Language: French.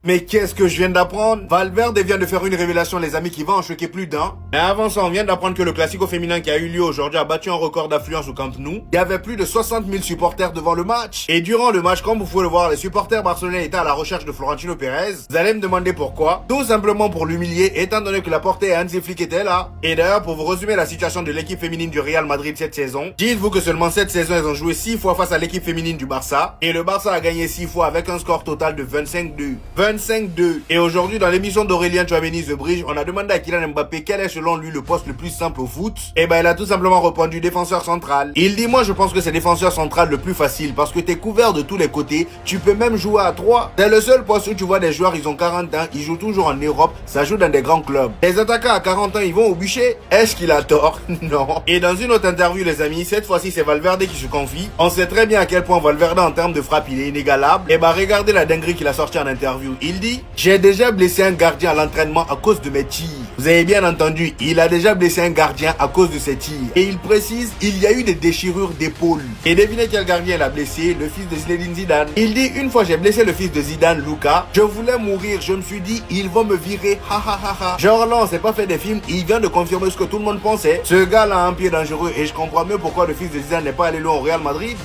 Mais qu'est-ce que je viens d'apprendre? Valverde vient de faire une révélation, les amis, qui va en choquer plus d'un. Mais avant ça, on vient d'apprendre que le Classico féminin qui a eu lieu aujourd'hui a battu un record d'affluence au Camp Nou. Il y avait plus de 60 000 supporters devant le match. Et durant le match, comme vous pouvez le voir, les supporters barcelonais étaient à la recherche de Florentino Pérez. Vous allez me demander pourquoi. Tout simplement pour l'humilier, étant donné que la portée Hansi Flick était là. Et d'ailleurs, pour vous résumer la situation de l'équipe féminine du Real Madrid cette saison, dites-vous que seulement cette saison, elles ont joué 6 fois face à l'équipe féminine du Barça. Et le Barça a gagné 6 fois avec un score total de 25-2. 25-2. Et aujourd'hui, dans l'émission d'Aurélien Tchouameni The Bridge, on a demandé à Kylian Mbappé quel est selon lui le poste le plus simple au foot. Et ben, il a tout simplement répondu défenseur central. Il dit, moi je pense que c'est défenseur central le plus facile parce que t'es couvert de tous les côtés. Tu peux même jouer à 3. C'est le seul poste où tu vois des joueurs, ils ont 40 ans, ils jouent toujours en Europe, ça joue dans des grands clubs. Les attaquants à 40 ans, ils vont au bûcher. Est-ce qu'il a tort? Non. Et dans une autre interview, les amis, cette fois-ci, c'est Valverde qui se confie. On sait très bien à quel point Valverde, en termes de frappe, il est inégalable. Et bah, regardez la dinguerie qu'il a sorti en interview. Il dit, j'ai déjà blessé un gardien à l'entraînement à cause de mes tirs. Vous avez bien entendu, il a déjà blessé un gardien à cause de ses tirs. Et il précise, il y a eu des déchirures d'épaule. Et devinez quel gardien il a blessé? Le fils de Zinedine Zidane. Il dit, une fois j'ai blessé le fils de Zidane, Luka, je voulais mourir, je me suis dit, ils vont me virer, ha ha ha ha. Genre là, on s'est pas fait des films, il vient de confirmer ce que tout le monde pensait. Ce gars-là a un pied dangereux et je comprends mieux pourquoi le fils de Zidane n'est pas allé loin au Real Madrid.